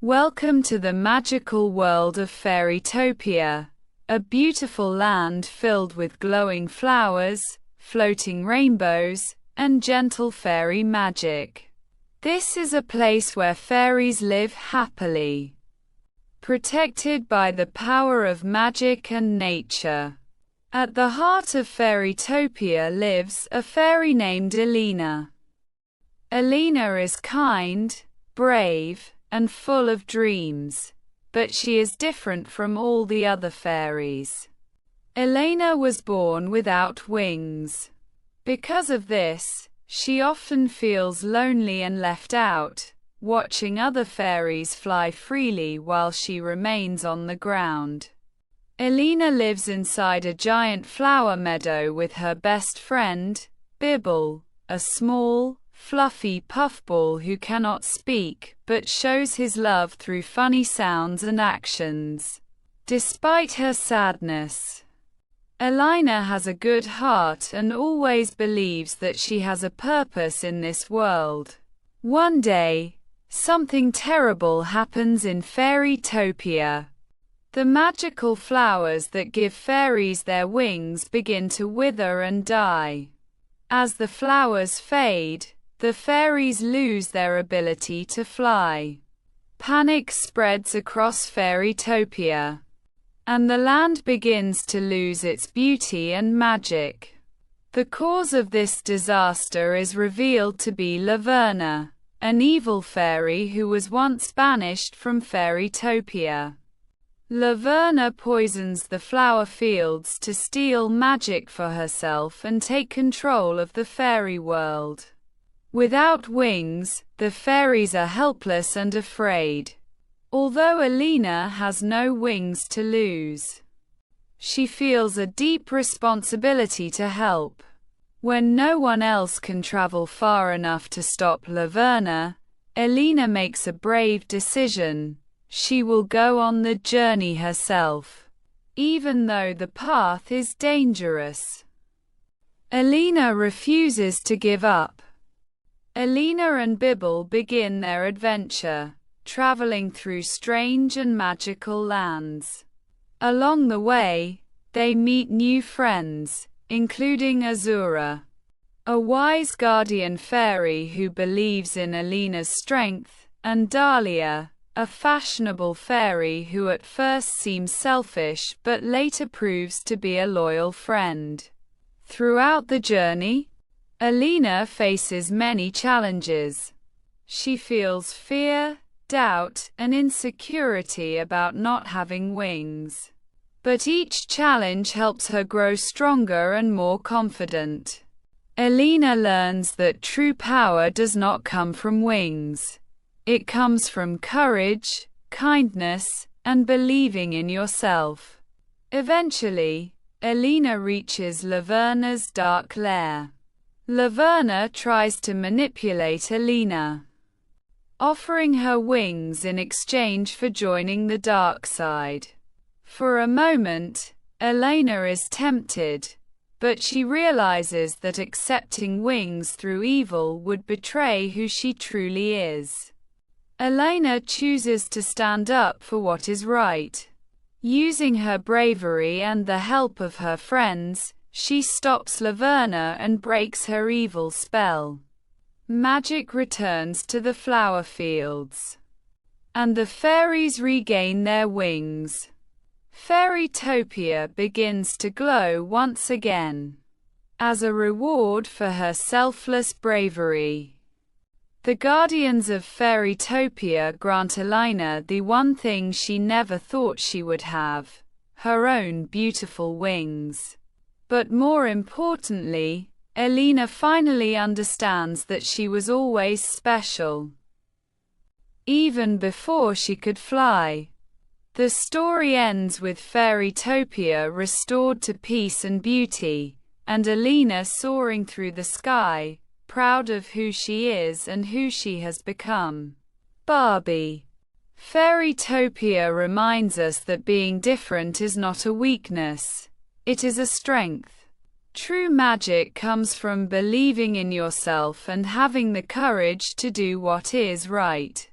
Welcome to the magical world of Fairytopia, a beautiful land filled with glowing flowers, floating rainbows, and gentle fairy magic. This is a place where fairies live happily, protected by the power of magic and nature. At the heart of Fairytopia lives a fairy named Elena. Elena is kind, brave, and full of dreams, but she is different from all the other fairies. Elena was born without wings. Because of this, she often feels lonely and left out, watching other fairies fly freely while she remains on the ground. Elena lives inside a giant flower meadow with her best friend, Bibble, a small, fluffy puffball who cannot speak, but shows his love through funny sounds and actions. Despite her sadness, Elena has a good heart and always believes that she has a purpose in this world. One day, something terrible happens in Fairytopia. The magical flowers that give fairies their wings begin to wither and die. As the flowers fade, the fairies lose their ability to fly. Panic spreads across Fairytopia, and the land begins to lose its beauty and magic. The cause of this disaster is revealed to be Laverna, an evil fairy who was once banished from Fairytopia. Laverna poisons the flower fields to steal magic for herself and take control of the fairy world. Without wings, the fairies are helpless and afraid. Although Elena has no wings to lose, she feels a deep responsibility to help. When no one else can travel far enough to stop Laverna, Elena makes a brave decision. She will go on the journey herself, even though the path is dangerous. Elena refuses to give up. Elena and Bibble begin their adventure, traveling through strange and magical lands. Along the way, they meet new friends, including Azura, a wise guardian fairy who believes in Elena's strength, and Dahlia, a fashionable fairy who at first seems selfish but later proves to be a loyal friend. Throughout the journey, Elena faces many challenges. She feels fear, doubt, and insecurity about not having wings. But each challenge helps her grow stronger and more confident. Elena learns that true power does not come from wings. It comes from courage, kindness, and believing in yourself. Eventually, Elena reaches Laverna's dark lair. Laverna tries to manipulate Elena, offering her wings in exchange for joining the dark side. For a moment, Elena is tempted, but she realizes that accepting wings through evil would betray who she truly is. Elena chooses to stand up for what is right. Using her bravery and the help of her friends, she stops Laverna and breaks her evil spell. Magic returns to the flower fields, and the fairies regain their wings. Fairytopia begins to glow once again. As a reward for her selfless bravery, the guardians of Fairytopia grant Elena the one thing she never thought she would have: her own beautiful wings. But more importantly, Elena finally understands that she was always special, even before she could fly. The story ends with Fairytopia restored to peace and beauty, and Elena soaring through the sky, proud of who she is and who she has become. Barbie. Fairytopia reminds us that being different is not a weakness. It is a strength. True magic comes from believing in yourself and having the courage to do what is right.